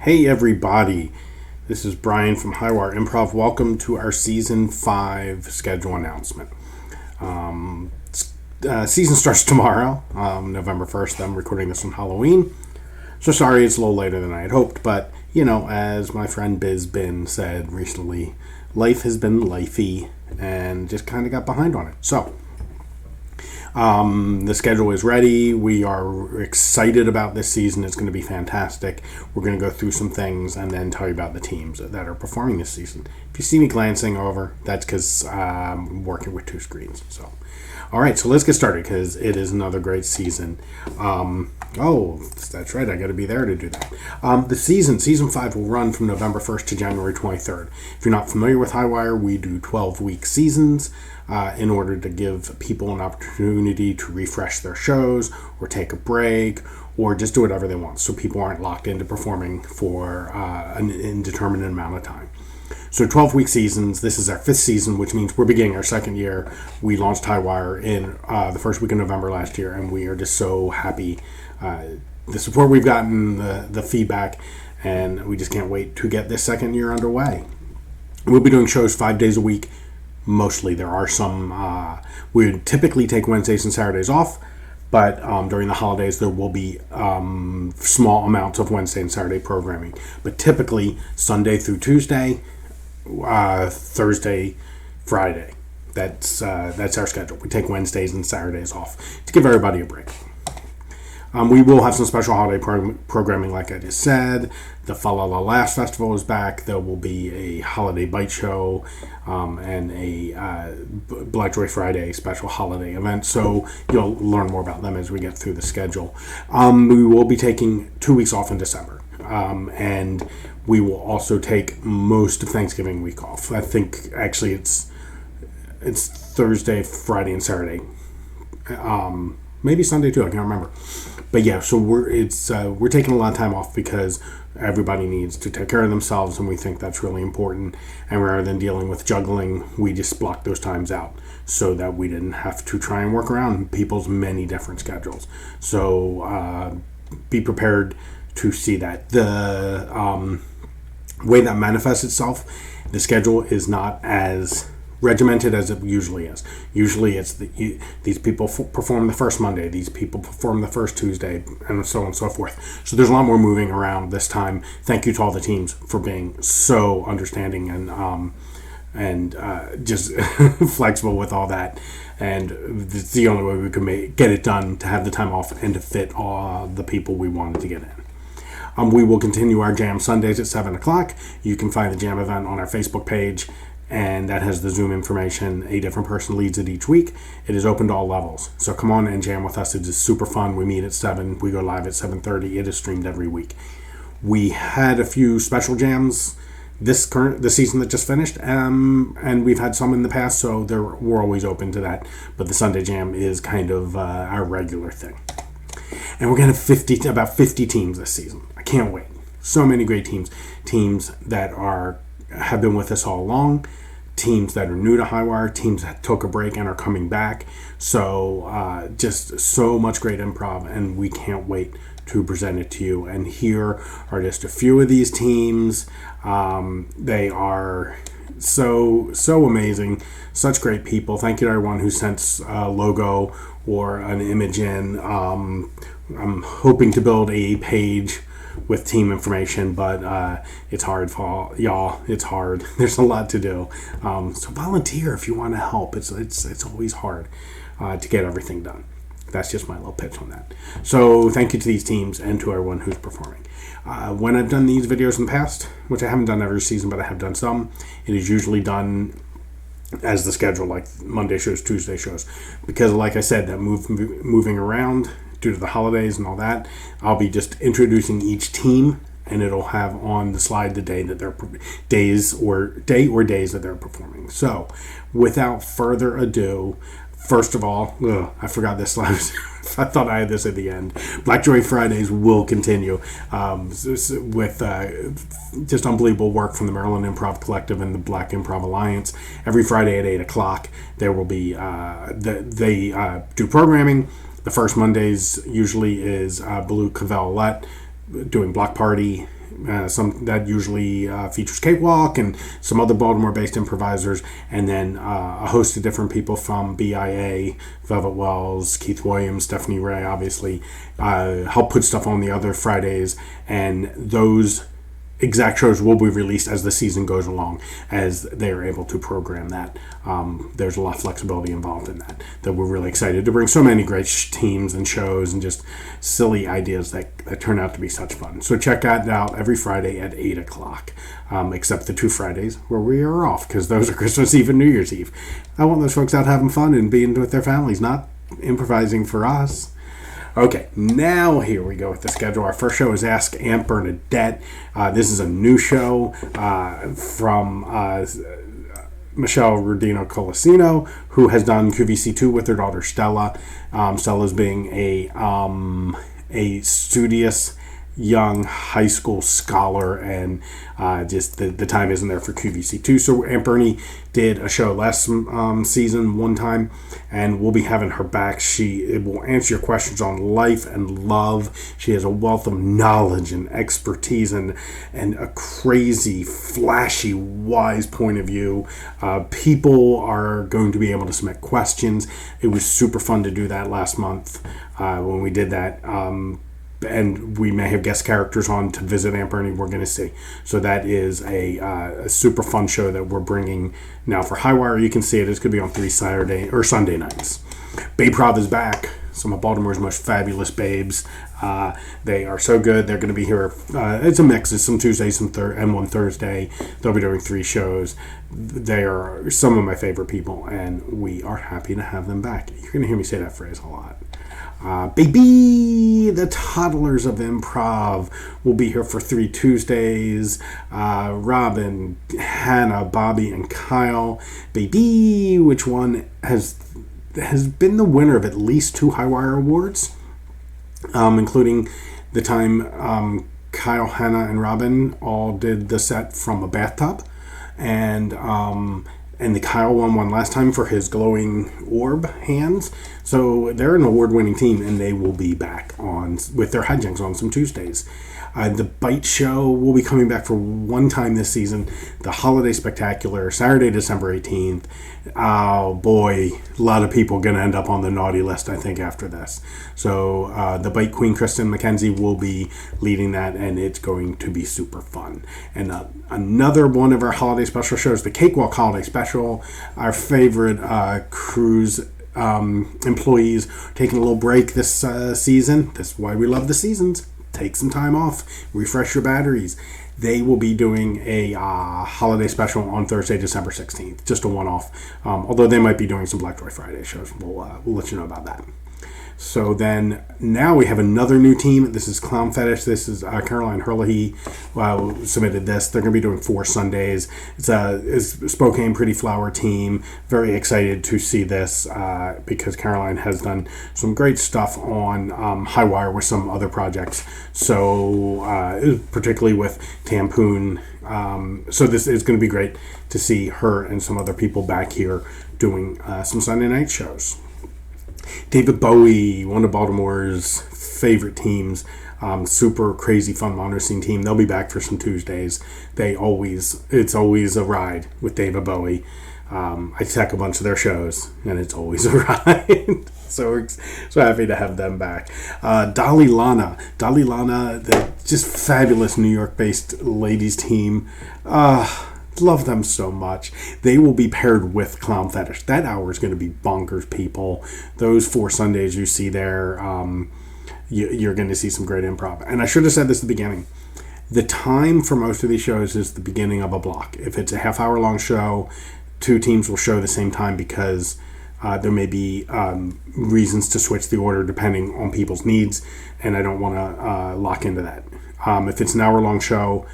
Hey everybody, this is Brian from Highwire Improv. Welcome to our Season 5 schedule announcement. Season starts tomorrow, November 1st. I'm recording this on Halloween. So sorry it's a little later than I had hoped, but, as my friend Biz Bin said recently, life has been lifey and just kind of got behind on it. So, the schedule is ready. We are excited about this season. It's going to be fantastic. We're going to go through some things and then tell you about the teams that are performing this season. If you see me glancing over, that's because I'm working with two screens. So, all right, so let's get started because it is another great season. That's right. I got to be there to do that. Season 5 will run from November 1st to January 23rd. If you're not familiar with Highwire, we do 12-week seasons in order to give people an opportunity to refresh their shows or take a break or just do whatever they want so people aren't locked into performing for an indeterminate amount of time. So 12-week seasons, this is our 5th season, which means we're beginning our 2nd year. We launched Highwire in the first week of November last year, and we are just so happy. The support we've gotten, the feedback, and we just can't wait to get this 2nd year underway. We'll be doing shows 5 days a week. Mostly. There are some, we would typically take Wednesdays and Saturdays off, but during the holidays there will be small amounts of Wednesday and Saturday programming. But typically Sunday through Tuesday, Thursday, Friday. That's our schedule. We take Wednesdays and Saturdays off to give everybody a break. We will have some special holiday programming, like I just said. The Fa La La Last Festival is back. There will be a holiday bite show and a Black Joy Friday special holiday event. So you'll learn more about them as we get through the schedule. We will be taking 2 weeks off in December. And we will also take most of Thanksgiving week off. I think actually it's Thursday, Friday, and Saturday. Maybe Sunday too. I can't remember. But yeah, so we're taking a lot of time off because everybody needs to take care of themselves, and we think that's really important. And rather than dealing with juggling, we just blocked those times out so that we didn't have to try and work around people's many different schedules. So be prepared to see that. The way that manifests itself, the schedule is not as regimented as it usually is. Usually it's these people perform the first Monday, these people perform the first Tuesday, and so on and so forth. So there's a lot more moving around this time. Thank you to all the teams for being so understanding and just flexible with all that. And it's the only way we can get it done, to have the time off and to fit all the people we wanted to get in. We will continue our Jam Sundays at 7 o'clock. You can find the Jam event on our Facebook page, and that has the Zoom information. A different person leads it each week. It is open to all levels. So come on and jam with us. It is super fun. We meet at 7. We go live at 7:30. It is streamed every week. We had a few special jams the season that just finished, and we've had some in the past, so we're always open to that. But the Sunday jam is kind of our regular thing. And we're going to have about 50 teams this season. I can't wait. So many great teams that have been with us all along, teams that are new to Highwire, teams that took a break and are coming back. So just so much great improv, and we can't wait to present it to you. And here are just a few of these teams. They are so amazing, such great people. Thank you to everyone who sent a logo or an image in. I'm hoping to build a page with team information, but it's hard for y'all. It's hard. There's a lot to do. So volunteer if you want to help. It's always hard to get everything done. That's just my little pitch on that. So thank you to these teams and to everyone who's performing. When I've done these videos in the past, which I haven't done every season, but I have done some, it is usually done as the schedule, like Monday shows, Tuesday shows, because like I said, that moving around due to the holidays and all that, I'll be just introducing each team, and it'll have on the slide the day that they're days that they're performing. So, without further ado, first of all, I forgot this slide. I thought I had this at the end. Black Joy Fridays will continue with just unbelievable work from the Maryland Improv Collective and the Black Improv Alliance. Every Friday at 8 o'clock, there will be, they do programming. The first Mondays usually is Blue Vocalettes doing Block Party some that usually features Cakewalk and some other Baltimore-based improvisers, and then a host of different people from BIA, Velvet Wells, Keith Williams, Stephanie Ray, obviously, help put stuff on the other Fridays, and those exact shows will be released as the season goes along, as they are able to program that. There's a lot of flexibility involved in that we're really excited to bring so many great teams and shows and just silly ideas that turn out to be such fun. So check that out every Friday at 8 o'clock, except the 2 Fridays where we are off, because those are Christmas Eve and New Year's Eve. I want those folks out having fun and being with their families, not improvising for us. Okay, now here we go with the schedule. Our first show is Ask Aunt Bernadette. This is a new show from Michelle Rodino Colasino, who has done QVC2 with her daughter Stella. Stella's being a studious young high school scholar, and just the time isn't there for QVC2. So Aunt Bernie did a show last season one time, and we'll be having her back. She will answer your questions on life and love. She has a wealth of knowledge and expertise and a crazy, flashy, wise point of view. People are going to be able to submit questions. It was super fun to do that last month when we did that. And we may have guest characters on to visit Aunt Bernie. We're going to see. So that is a super fun show that we're bringing now for Highwire. You can see it. It's going to be on 3 Saturday or Sunday nights. Bayprov is back. Some of Baltimore's most fabulous babes. They are so good. They're going to be here. It's a mix. It's some Tuesdays and one Thursday. They'll be doing 3 shows. They are some of my favorite people, and we are happy to have them back. You're going to hear me say that phrase a lot. Baby, the toddlers of improv will be here for 3 Tuesdays. Robin, Hannah, Bobby, and Kyle. Baby, which one has been the winner of at least 2 Highwire awards, including the time Kyle, Hannah, and Robin all did the set from a bathtub, and the Kyle won last time for his glowing orb hands. So they're an award-winning team, and they will be back on with their hijinks on some Tuesdays. The Bite Show will be coming back for one time this season. The Holiday Spectacular, Saturday, December 18th. Oh boy, a lot of people going to end up on the naughty list, I think, after this. So the Bite Queen, Kristen McKenzie, will be leading that, and it's going to be super fun. And another one of our holiday special shows, the Cakewalk Holiday Special, our favorite cruise employees taking a little break this season. That's why we love the seasons. Take some time off, refresh your batteries. They will be doing a holiday special on Thursday, December 16th, just a one-off. Although they might be doing some Black Joy Friday shows. We'll let you know about that. So then now we have another new team. This is Clown Fetish. This is Caroline Herlihy submitted this. They're going to be doing 4 Sundays. It's a Spokane Pretty Flower team. Very excited to see this because Caroline has done some great stuff on Highwire with some other projects. So particularly with Tampoon. So this is going to be great to see her and some other people back here doing some Sunday night shows. David Bowie, one of Baltimore's favorite teams, super crazy fun honor scene team. They'll be back for some Tuesdays. It's always a ride with David Bowie. I check a bunch of their shows, and it's always a ride. So we're so happy to have them back. Dolly Lana, the just fabulous New York-based ladies team. Love them so much. They will be paired with Clown Fetish. That hour is going to be bonkers, people. Those 4 Sundays you see there, you're going to see some great improv. And I should have said this at the beginning. The time for most of these shows is the beginning of a block. If it's a half-hour-long show, 2 teams will show the same time because there may be reasons to switch the order depending on people's needs, and I don't want to lock into that. If it's an hour-long show,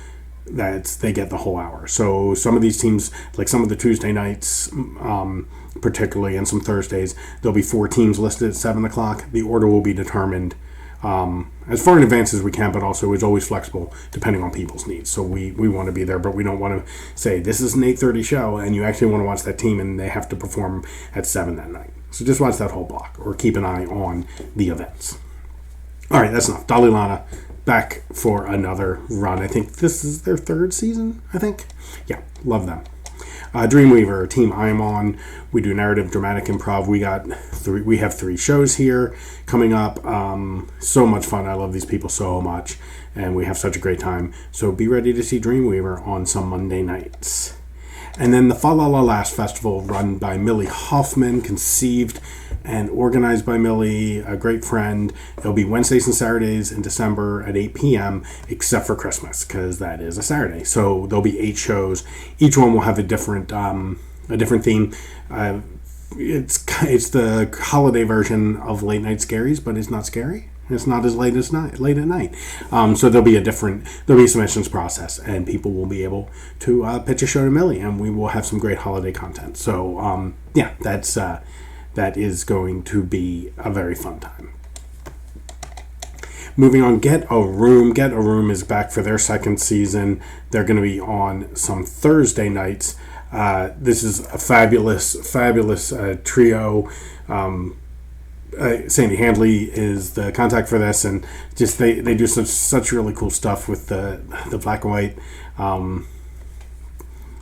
they get the whole hour. So some of these teams, like some of the Tuesday nights, particularly, and some Thursdays, there'll be 4 teams listed at 7 o'clock. The order will be determined as far in advance as we can, but also is always flexible depending on people's needs. So we want to be there, but we don't want to say this is an 8:30 show and you actually want to watch that team and they have to perform at 7 that night. So just watch that whole block or keep an eye on the events. All right, that's enough. Dolly Lana, back for another run. I think this is their third season, I think. Yeah, love them. Dreamweaver, team I'm on. We do narrative, dramatic, improv. We have 3 shows here coming up. So much fun. I love these people so much, and we have such a great time. So be ready to see Dreamweaver on some Monday nights. And then the Fa La La Last Festival, run by Millie Hoffman, conceived and organized by Millie, a great friend. It'll be Wednesdays and Saturdays in December at 8 p.m., except for Christmas, because that is a Saturday. So there'll be 8 shows. Each one will have a different theme. It's the holiday version of Late Night Scaries, but it's not scary. It's not as late at night. So there'll be a submissions process, and people will be able to pitch a show to Millie, and we will have some great holiday content. So that is going to be a very fun time. Moving on, Get a Room. Get a Room is back for their second season. They're going to be on some Thursday nights. This is a fabulous trio. Sandy Handley is the contact for this, and just they do such really cool stuff with the black and white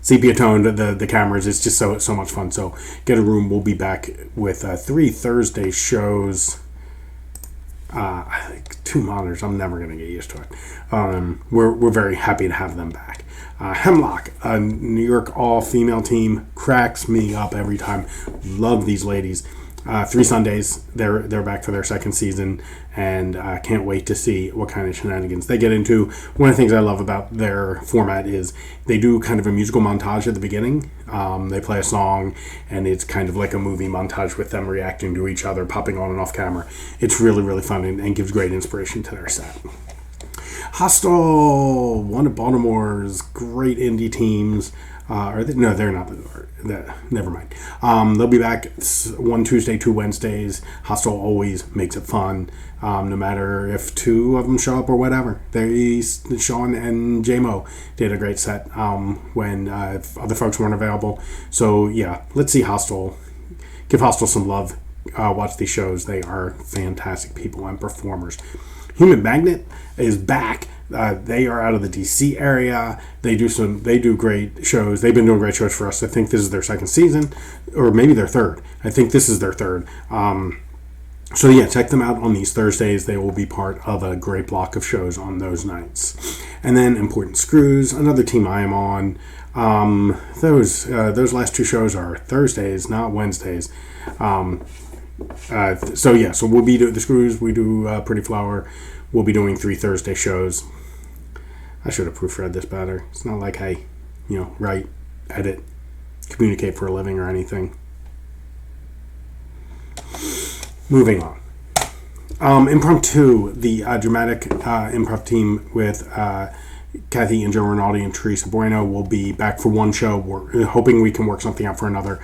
sepia toned the cameras. It's just so much fun. So Get a Room will be back with 3 Thursday shows. I think 2 monitors. I'm never going to get used to it. We're very happy to have them back. Hemlock, a New York all-female team, cracks me up every time. Love these ladies. 3 Sundays, they're back for their second season, and can't wait to see what kind of shenanigans they get into. One of the things I love about their format is they do kind of a musical montage at the beginning. They play a song, and it's kind of like a movie montage with them reacting to each other, popping on and off camera. It's really, really fun and gives great inspiration to their set. Hostel, one of Baltimore's great indie teams. No, they're not. Never mind. They'll be back 1 Tuesday, 2 Wednesdays. Hostel always makes it fun, no matter if 2 of them show up or whatever. Sean and J-Mo did a great set when other folks weren't available. So yeah, let's see Hostel. Give Hostel some love. Watch these shows. They are fantastic people and performers. Human Magnet is back. They are out of the DC area. They do great shows. They've been doing great shows for us. I think this is their second season, or maybe their third. I think this is their third. So yeah, check them out on these Thursdays. They will be part of a great block of shows on those nights. And then Important Screws, another team I am on. Those last 2 shows are Thursdays, not Wednesdays. So we'll be doing the Screws. We do Pretty Flower. We'll be doing 3 Thursday shows. I should have proofread this better. It's not like I, write, edit, communicate for a living or anything. Moving on. Impromptu, the dramatic improv team with Kathy and Joe Rinaldi and Teresa Bueno will be back for 1 show. We're hoping we can work something out for another.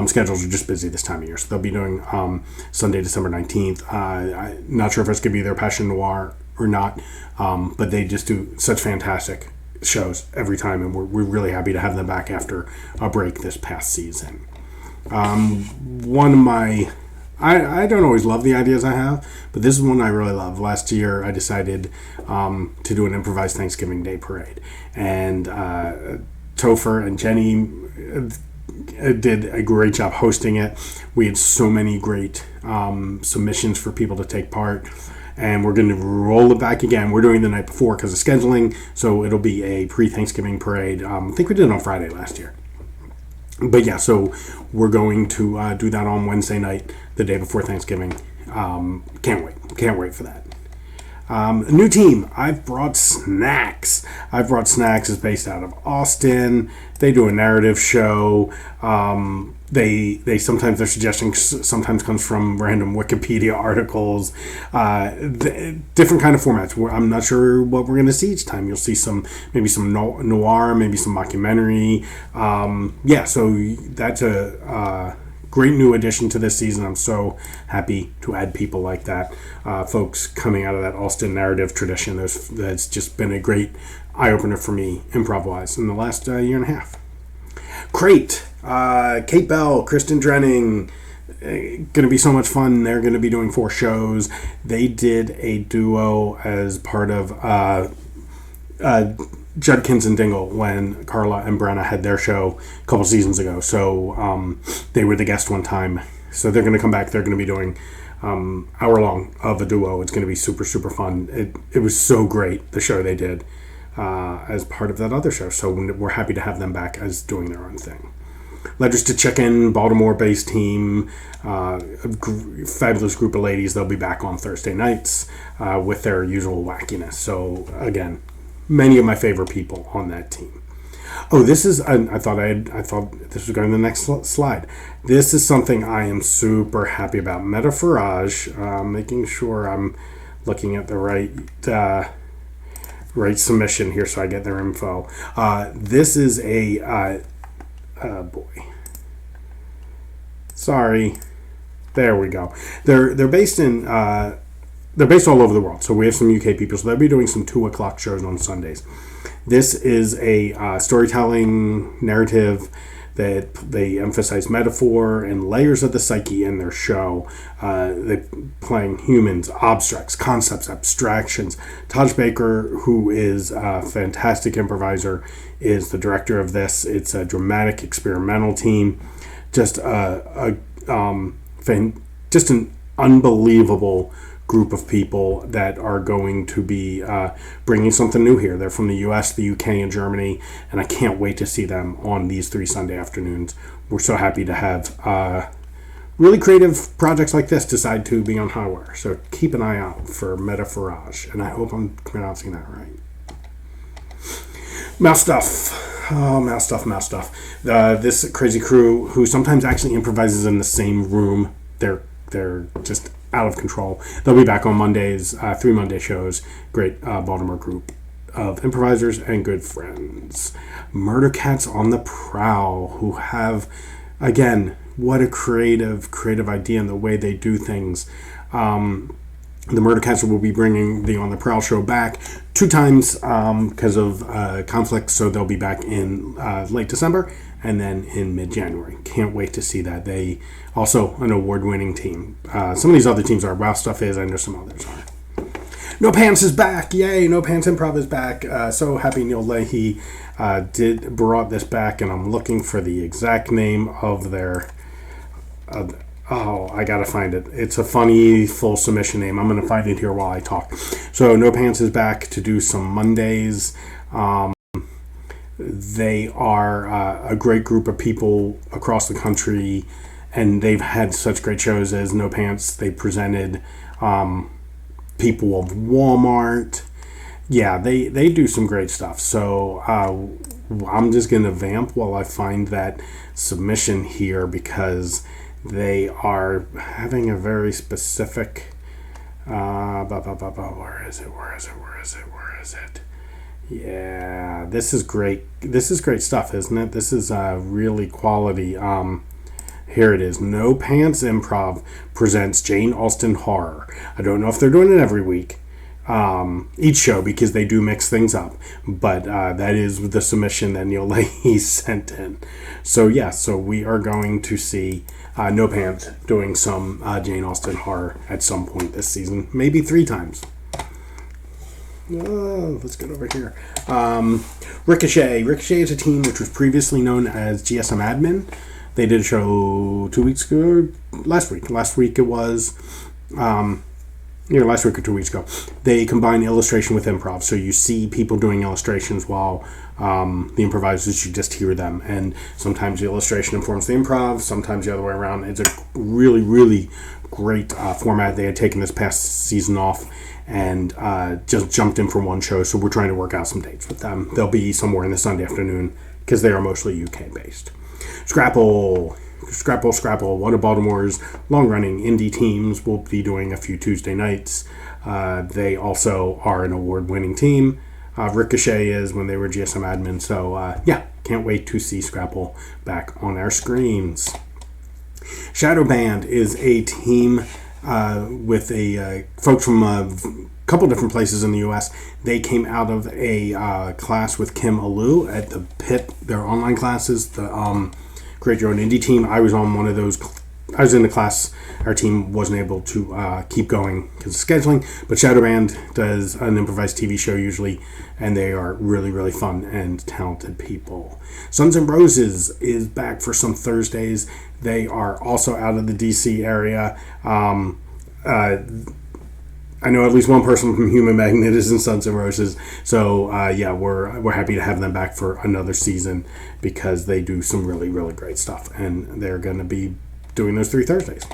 Schedules are just busy this time of year. So they'll be doing Sunday, December 19th. I'm not sure if it's going to be their Passion Noir or not, but they just do such fantastic shows every time, and we're really happy to have them back after a break this past season. One of my... I don't always love the ideas I have, but this is one I really love. Last year, I decided to do an improvised Thanksgiving Day parade, and Topher and Jenny did a great job hosting it. We had so many great submissions for people to take part, and we're going to roll it back again. We're doing the night before because of scheduling, so it'll be a pre-Thanksgiving parade. I think we did it on Friday last year. But yeah, so we're going to do that on Wednesday night, the day before Thanksgiving. Can't wait for that. A new team, I've Brought Snacks. I've Brought Snacks is based out of Austin. They do a narrative show. They sometimes, their suggestion sometimes comes from random Wikipedia articles. Different kind of formats. I'm not sure what we're going to see each time. You'll see maybe some noir, maybe some mockumentary. So that's a great new addition to this season. I'm so happy to add people like that. Folks coming out of that Austin narrative tradition. That's just been a great eye-opener for me, improv-wise, in the last year and a half. Crate. Kate Bell, Kristen Drenning, going to be so much fun. They're going to be doing 4 shows. They did a duo as part of Judkins and Dingle when Carla and Brenna had their show a couple seasons ago. So they were the guest one time. So they're going to come back. They're going to be doing hour long of a duo. It's going to be super, super fun. It was so great, the show they did as part of that other show. So we're happy to have them back as doing their own thing. Ledger's to Chicken, Baltimore-based team, fabulous group of ladies. They'll be back on Thursday nights with their usual wackiness. So again, many of my favorite people on that team. Oh, this is. I thought this was going to the next slide. This is something I am super happy about. Metaphorage, making sure I'm looking at the right submission here, so I get their info. This is a. Boy. Sorry. There we go. They're based in. They're based all over the world. So we have some UK people. So they'll be doing some 2:00 shows on Sundays. This is a storytelling narrative that they emphasize metaphor and layers of the psyche in their show. They're playing humans, objects, concepts, abstractions. Taj Baker, who is a fantastic improviser, is the director of this. It's a dramatic experimental team. Just just an unbelievable group of people that are going to be bringing something new here. They're from the US, the UK, and Germany, and I can't wait to see them on these 3 Sunday afternoons. We're so happy to have really creative projects like this decide to be on Highwire. So keep an eye out for Metaphorage, and I hope I'm pronouncing that right. Mouse Stuff. Oh, Mouse Stuff. This crazy crew who sometimes actually improvises in the same room. They're just out of control. They'll be back on Mondays, 3 Monday shows. Great Baltimore group of improvisers and good friends. Murder Cats on the Prowl, who have, again, what a creative idea in the way they do things. The Murder Cats will be bringing the On the Prowl show back 2 times because of conflict, so they'll be back in late December and then in mid-January. Can't wait to see that. They also an award-winning team. Some of these other teams are. Wow Stuff is. I know some others are. No Pants is back. Yay, No Pants Improv is back. So happy Neil Leahy brought this back, and I'm looking for the exact name of their... I gotta find it. It's a funny full submission name. I'm gonna find it here while I talk. So No Pants is back to do some Mondays. They are a great group of people across the country, and they've had such great shows as No Pants. They presented people of Walmart. Yeah, they do some great stuff. So I'm just gonna vamp while I find that submission here, because they are having a very specific where is it? Yeah, this is great. This is great stuff, isn't it? This is really quality. Here it is. No Pants Improv presents Jane Austen Horror. I don't know if they're doing it every week, each show, because they do mix things up. But that is the submission that Neil Leahy sent in. So yeah, so we are going to see No Pants doing some Jane Austen Horror at some point this season, maybe 3 times. Let's get over here. Ricochet. Ricochet is a team which was previously known as GSM Admin. They did a show 2 weeks ago, last week. Last week it was, last week or 2 weeks ago. They combine illustration with improv. So you see people doing illustrations while the improvisers, you just hear them. And sometimes the illustration informs the improv, sometimes the other way around. It's a really, really great format. They had taken this past season off and just jumped in for 1 show. So we're trying to work out some dates with them. They'll be somewhere in the Sunday afternoon because they are mostly UK based. Scrapple. One of Baltimore's long-running indie teams will be doing a few Tuesday nights. They also are an award-winning team. Ricochet is when they were GSM Admin. So can't wait to see Scrapple back on our screens. Shadow Band is a team with folks from a couple different places in the U.S. They came out of a class with Kim Alou at the Pit, their online classes, the Create Your Own Indie team. I was on one of those I was in the class. Our team wasn't able to keep going because of scheduling, but Shadow Band does an improvised TV show usually, and they are really, really fun and talented people. Suns and Roses is back for some Thursdays. They are also out of the DC area. I know at least one person from Human Magnet is in Suns and Roses, so we're happy to have them back for another season because they do some really, really great stuff, and they're going to be doing those 3 Thursdays.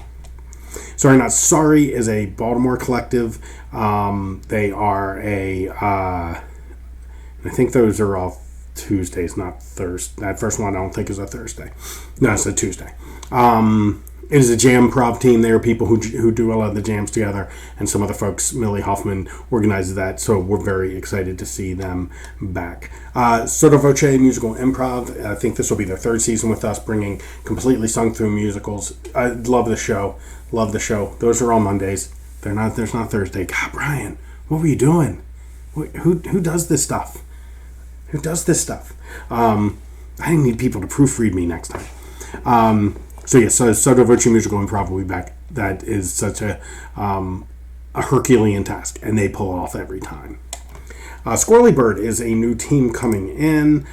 Sorry Not Sorry is a Baltimore collective. They are I think those are all Tuesdays, not Thursday. That first one I don't think is a Thursday. No, it's a Tuesday. It is a jam prov team. They are people who do a lot of the jams together, and some other folks, Millie Hoffman, organizes that, so we're very excited to see them back. SotoVoce Musical Improv, I think this will be their 3rd season with us, bringing completely sung-through musicals. I love the show. Those are all Mondays. There's not Thursday. God, Brian, what were you doing? Who does this stuff? I need people to proofread me next time. So SotoVoce Musical Improv will be back. That is such a Herculean task, and they pull it off every time. Squirrely Bird is a new team coming in.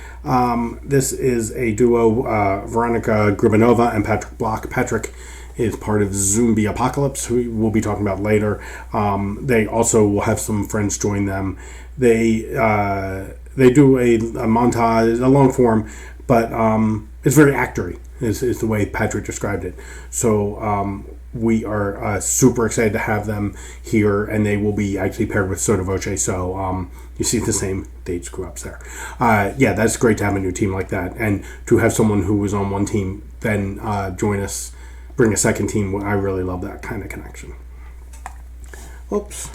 This is a duo, Veronica Gribanova and Patrick Block. Patrick is part of Zombie Apocalypse, who we'll be talking about later. They also will have some friends join them. They do a montage, a long form, but it's very actory. Is the way Patrick described it. So we are super excited to have them here, and they will be actually paired with SotoVoce. So you see the same date screw-ups there. That's great to have a new team like that, and to have someone who was on one team then join us, bring a second team. I really love that kind of connection. Oops.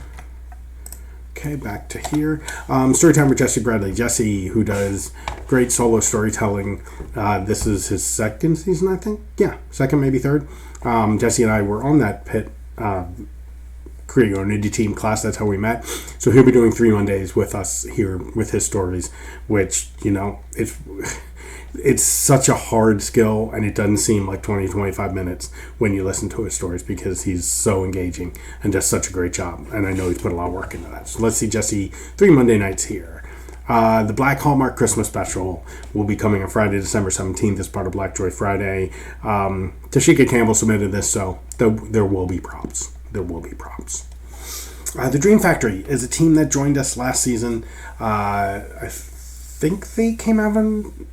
Okay, back to here. Storytime with Jesse Bradley. Jesse, who does great solo storytelling. This is his 2nd season, I think. Yeah, 2nd, maybe 3rd. Jesse and I were on that Pitt Creating Our Indie Team class. That's how we met. So he'll be doing 3 Mondays with us here with his stories, which, it's such a hard skill, and it doesn't seem like 20-25 minutes when you listen to his stories because he's so engaging and does such a great job, and I know he's put a lot of work into that. So let's see Jesse 3 Monday nights here. The Black Hallmark Christmas Special will be coming on Friday, December 17th as part of Black Joy Friday. Tashika Campbell submitted this, so there will be props. The Dream Factory is a team that joined us last season. I think they came out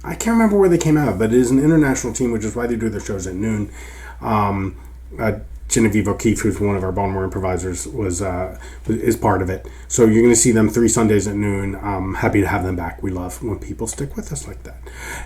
I can't remember where they came out of, but it is an international team, which is why they do their shows at noon. Genevieve O'Keefe, who's one of our Baltimore improvisers, is part of it. So you're going to see them 3 Sundays at noon. I'm happy to have them back. We love when people stick with us like that.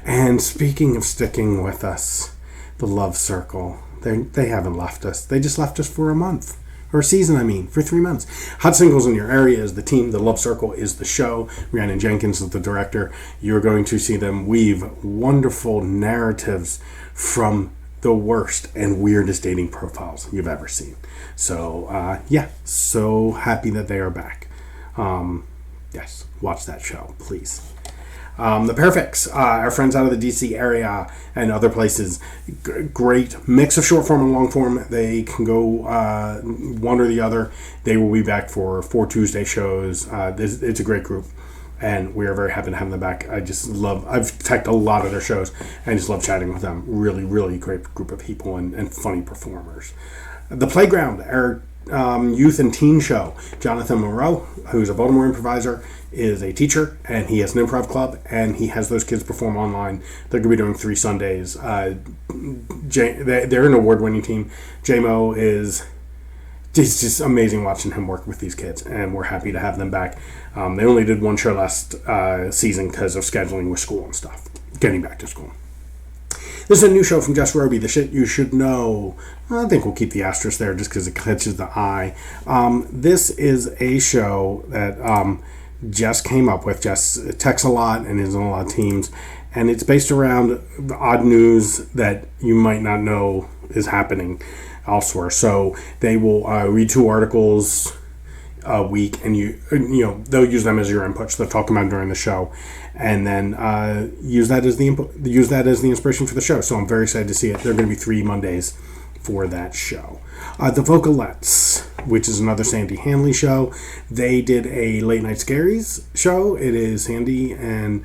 And speaking of sticking with us, the Love Circle, they haven't left us. They just left us for a month. Or a season, for 3 months. Hot Singles in Your Area is the team. The Love Circle is the show. Rhiannon Jenkins is the director. You're going to see them weave wonderful narratives from the worst and weirdest dating profiles you've ever seen. So, so happy that they are back. Yes, watch that show, please. The Perfects, our friends out of the DC area and other places, great mix of short form and long form. They can go one or the other. They will be back for 4 Tuesday shows. It's a great group, and we are very happy to have them back. I've teched a lot of their shows, and I just love chatting with them. Really, really great group of people and funny performers. The Playground, our youth and teen show. Jonathan Moreau, who's a Baltimore improviser, is a teacher, and he has an improv club, and he has those kids perform online. They're going to be doing 3 Sundays. They're an award-winning team. J-Mo it's just amazing watching him work with these kids, and we're happy to have them back. They only did 1 show last season because of scheduling with school and stuff, getting back to school. This is a new show from Jess Roby, The Shit You Should Know. I think we'll keep the asterisk there just because it catches the eye. This is a show that Jess came up with. Jess texts a lot and is on a lot of teams, and it's based around odd news that you might not know is happening elsewhere. So they will read 2 articles a week, and they'll use them as your inputs. They'll talk about them during the show, and then use that as the inspiration for the show. So I'm very excited to see it. They're going to be 3 Mondays for that show. The Vocalettes, which is another Sandy Hanley show, they did a Late Night Scaries show. It is Sandy and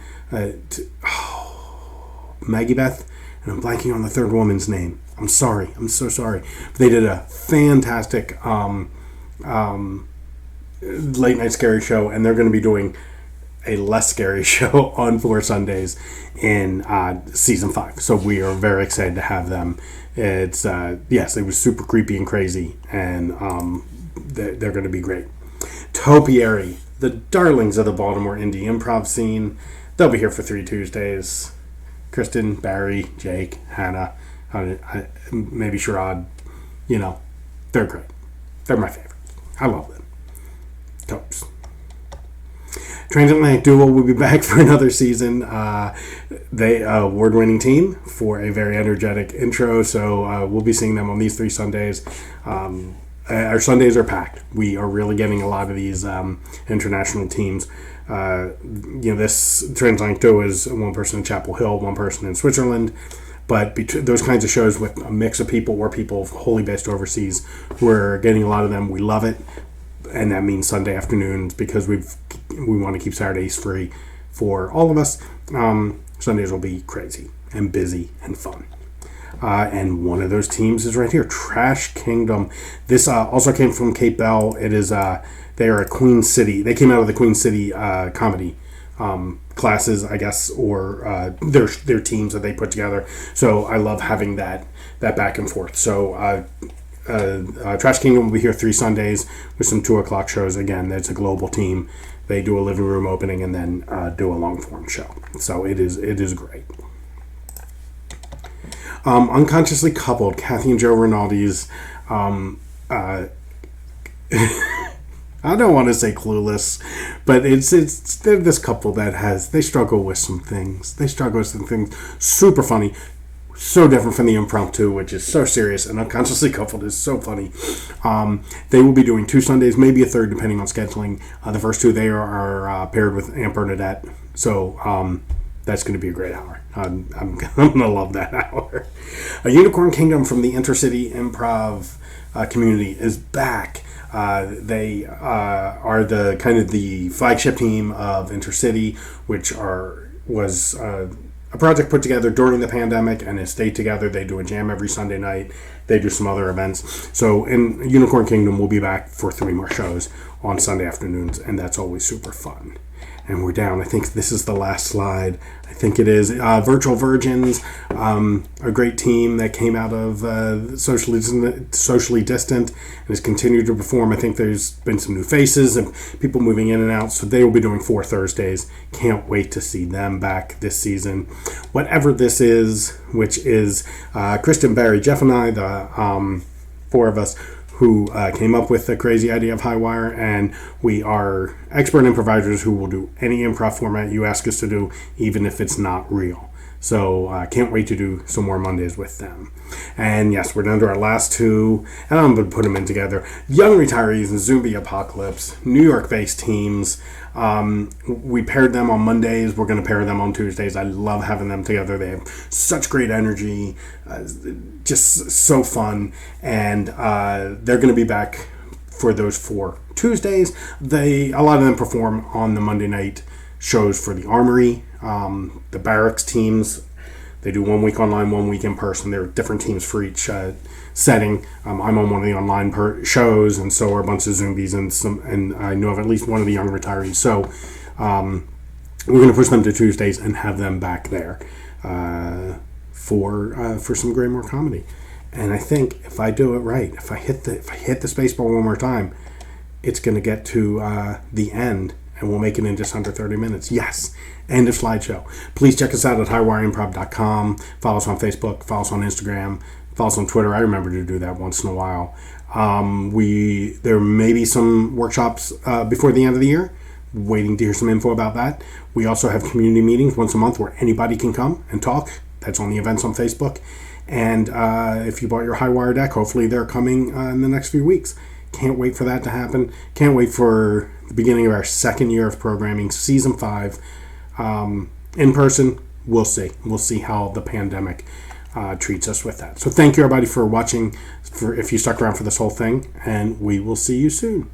Maggie Beth, and I'm blanking on the third woman's name. I'm sorry. I'm so sorry. They did a fantastic late night scary show, and they're going to be doing a less scary show on 4 Sundays in season 5. So we are very excited to have them. It's yes, it was super creepy and crazy, and they're going to be great. Topiary, the darlings of the Baltimore indie improv scene. They'll be here for 3 Tuesdays. Kristen, Barry, Jake, Hannah, maybe Sherrod. You know, they're great. They're my favorites. I love them. Topes. Transatlantic Duo will be back for another season. They award-winning team for a very energetic intro, so we'll be seeing them on these 3 Sundays. Our Sundays are packed. We are really getting a lot of these international teams. This Transatlantic Duo is one person in Chapel Hill, one person in Switzerland. But those kinds of shows with a mix of people or people wholly based overseas, we're getting a lot of them. We love it. And that means Sunday afternoons because we want to keep Saturdays free for all of us. Sundays will be crazy and busy and fun. And one of those teams is right here, Trash Kingdom. This also came from Cape Bell. It is they are a Queen City. They came out of the Queen City comedy classes, I guess, or their teams that they put together. So I love having that back and forth. So Trash Kingdom will be here 3 Sundays with some 2:00 shows. Again, that's a global team. They do a living room opening and then do a long form show. So it is great. Unconsciously Coupled, Kathy and Joe Rinaldi's. I don't want to say clueless, but they're this couple that they struggle with some things. Super funny. So different from the Impromptu, which is so serious, and Unconsciously Coupled is so funny. They will be doing 2 Sundays, maybe a third, depending on scheduling. The first 2, they are paired with Aunt Bernadette, so that's going to be a great hour. I'm going to love that hour. Unicorn Kingdom from the Intercity Improv community is back. They are the kind of the flagship team of Intercity, which was a project put together during the pandemic and has stayed together. They do a jam every Sunday night. They do some other events. So in Unicorn Kingdom, we'll be back for 3 more shows on Sunday afternoons, and that's always super fun. And we're down. I think this is the last slide. I think it is. Virtual Virgins, a great team that came out of Socially Distant and has continued to perform. I think there's been some new faces and people moving in and out, so they will be doing 4 Thursdays. Can't wait to see them back this season. Whatever this is, which is Kristen, Barry, Jeff, and I, the 4 of us, who came up with the crazy idea of Highwire, and we are expert improvisers who will do any improv format you ask us to do, even if it's not real. So can't wait to do some more Mondays with them. And yes, we're down to our last 2, and I'm going to put them in together. Young Retirees and Zombie Apocalypse, New York-based teams. We paired them on Mondays. We're going to pair them on Tuesdays. I love having them together. They have such great energy, just so fun, and they're going to be back for those 4 Tuesdays. A lot of them perform on the Monday night shows for the Armory, the Barracks teams. They do 1 week online, 1 week in person. There are different teams for each setting. I'm on one of the online shows, and so are a bunch of Zombies, and I know of at least one of the Young Retirees. So we're going to push them to Tuesdays and have them back there for some Graymore comedy. And I think if I do it right, if I hit the space bar one more time, it's going to get to the end, and we'll make it in just under 30 minutes. Yes, end of slideshow. Please check us out at highwireimprov.com. Follow us on Facebook. Follow us on Instagram. Follow us on Twitter. I remember to do that once in a while. There may be some workshops before the end of the year. Waiting to hear some info about that. We also have community meetings once a month where anybody can come and talk. That's on the events on Facebook. And if you bought your Highwire deck, hopefully they're coming in the next few weeks. Can't wait for that to happen. Can't wait for the beginning of our 2nd year of programming, season 5. In person, we'll see. We'll see how the pandemic treats us with that. So thank you everybody for watching, if you stuck around for this whole thing, and we will see you soon.